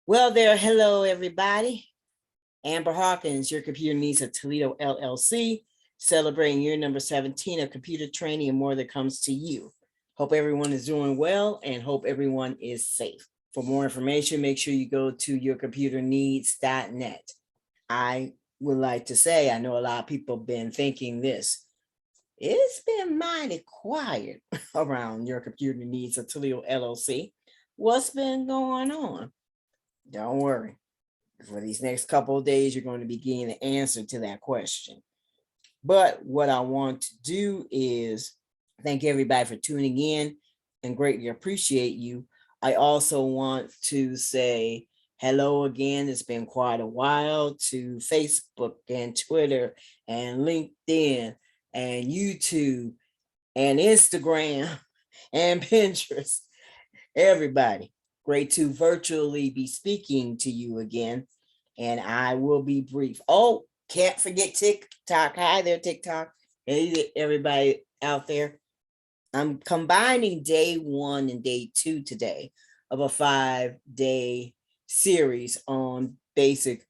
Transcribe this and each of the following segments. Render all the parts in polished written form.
Well, there, hello, everybody. Amber Hawkins, your computer needs a Toledo LLC, celebrating year number 17 of computer training and more that comes to you. Hope everyone is doing well and hope everyone is safe. For more information, make sure you go to yourcomputerneeds.net. I would like to say, I know a lot of people have been thinking this. It's been mighty quiet around your computer needs a Toledo LLC. What's been going on? Don't worry. For these next couple of days, you're going to be getting the answer to that question. But what I want to do is thank everybody for tuning in and greatly appreciate you. I also want to say hello again. It's been quite a while to Facebook and Twitter and LinkedIn and YouTube and Instagram and Pinterest. Everybody, great to virtually be speaking to you again. And I will be brief. Oh, can't forget TikTok. Hi there, TikTok. Hey, everybody out there. I'm combining day 1 and day 2 today of a 5-day series on basic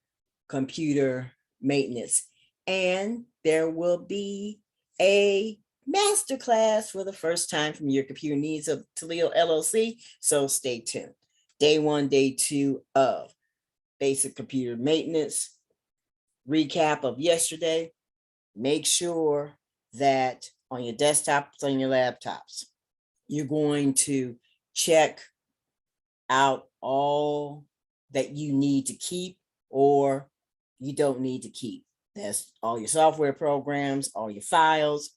computer maintenance. And there will be a masterclass for the first time from your computer needs of Toledo LLC. So stay tuned. Day 1, day 2 of basic computer maintenance, recap of yesterday. Make sure that on your desktops, on your laptops, you're going to check out all that you need to keep or you don't need to keep. That's all your software programs, all your files,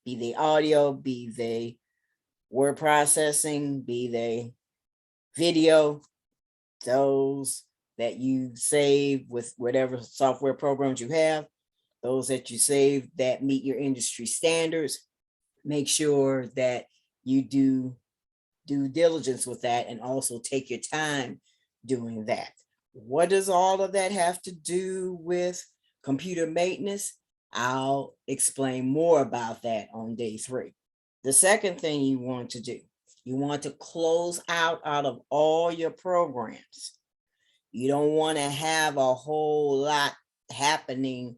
be they audio, be they word processing, be they video, those that you save with whatever software programs you have, those that you save that meet your industry standards. Make sure that you do due diligence with that and also take your time doing that. What does all of that have to do with computer maintenance? I'll explain more about that on day 3. The second thing you want to do, you want to close out of all your programs. You don't want to have a whole lot happening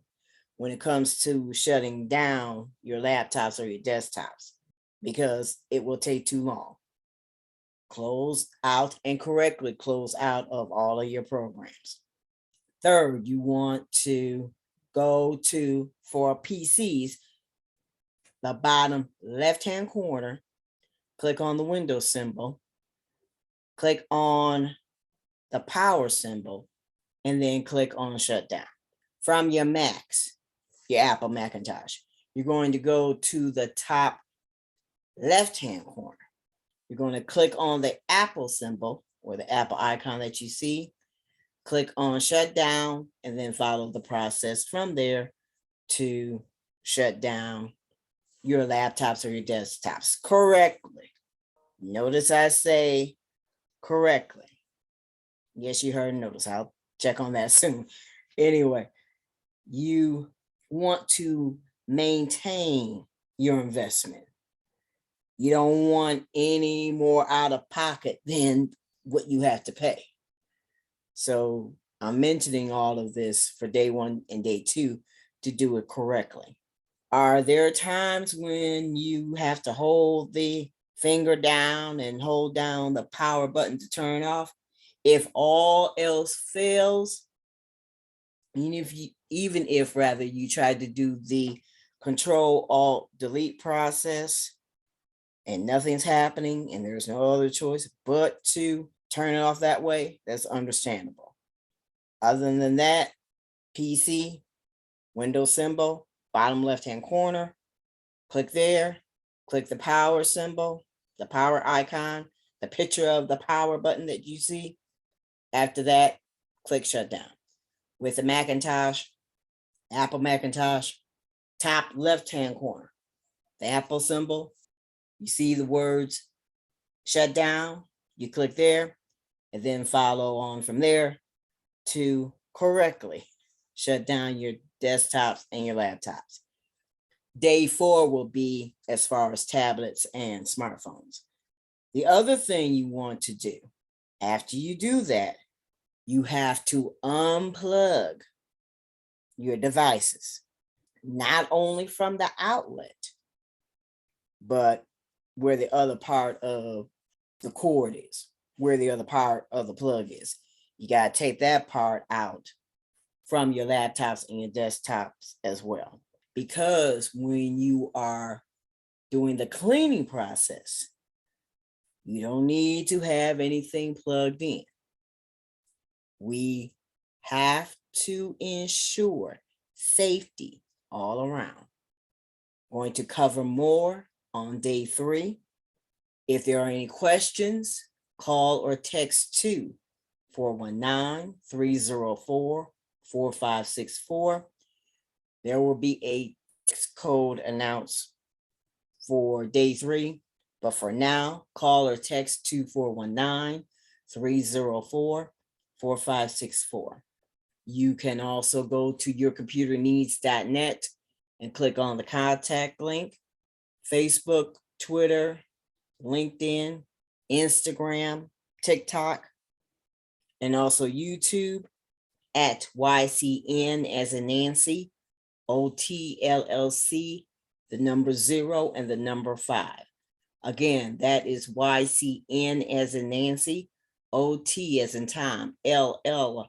when it comes to shutting down your laptops or your desktops because it will take too long. Close out and correctly close out of all of your programs. Third, you want to go to, for PCs, the bottom left-hand corner, click on the Windows symbol, click on the power symbol, and then click on shutdown. From your Macs, your Apple Macintosh, you're going to go to the top left-hand corner. You're going to click on the Apple symbol or the Apple icon that you see, click on shutdown, and then follow the process from there to shut down your laptops or your desktops correctly. Notice I say correctly. Yes, you heard notice. I'll check on that soon. Anyway, you want to maintain your investment. You don't want any more out of pocket than what you have to pay. So I'm mentioning all of this for day 1 and day 2 to do it correctly. Are there times when you have to hold the finger down and hold down the power button to turn off? If all else fails, even if you try to do the Control-Alt-Delete process and nothing's happening and there's no other choice but to turn it off that way, that's understandable. Other than that, PC, Windows symbol, bottom left-hand corner, click there, click the power symbol, the power icon, the picture of the power button that you see. After that, click shutdown. With the Macintosh, Apple Macintosh, top left-hand corner, the Apple symbol, you see the words shutdown, you click there, and then follow on from there to correctly shut down your desktops and your laptops. Day 4 will be as far as tablets and smartphones. The other thing you want to do after you do that you have to unplug your devices, not only from the outlet, but where the other part of the cord is, where the other part of the plug is. You got to take that part out from your laptops and your desktops as well. Because when you are doing the cleaning process, you don't need to have anything plugged in. We have to ensure safety all around. Going to cover more on day 3. If there are any questions, call or text to 419-304-4564. There will be a text code announced for day 3, but for now, call or text to 419-304-4564. You can also go to yourcomputerneeds.net and click on the contact link. Facebook, Twitter, LinkedIn, Instagram, TikTok, and also YouTube at YCN as in Nancy, OTLLC, the number 0 and the number 5. Again, that is YCN as in Nancy, OT as in Tom, LL,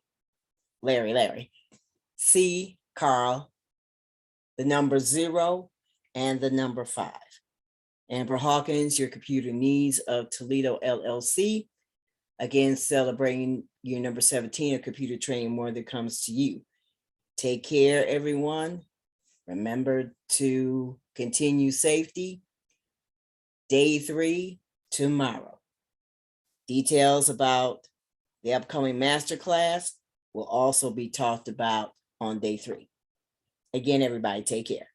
Larry, C, Carl, the number 0 and the number 5. Amber Hawkins, your computer needs of Toledo, LLC. Again, celebrating your number 17 of computer training more that comes to you. Take care, everyone. Remember to continue safety. Day 3 tomorrow. Details about the upcoming masterclass will also be talked about on day 3. Again, everybody, take care.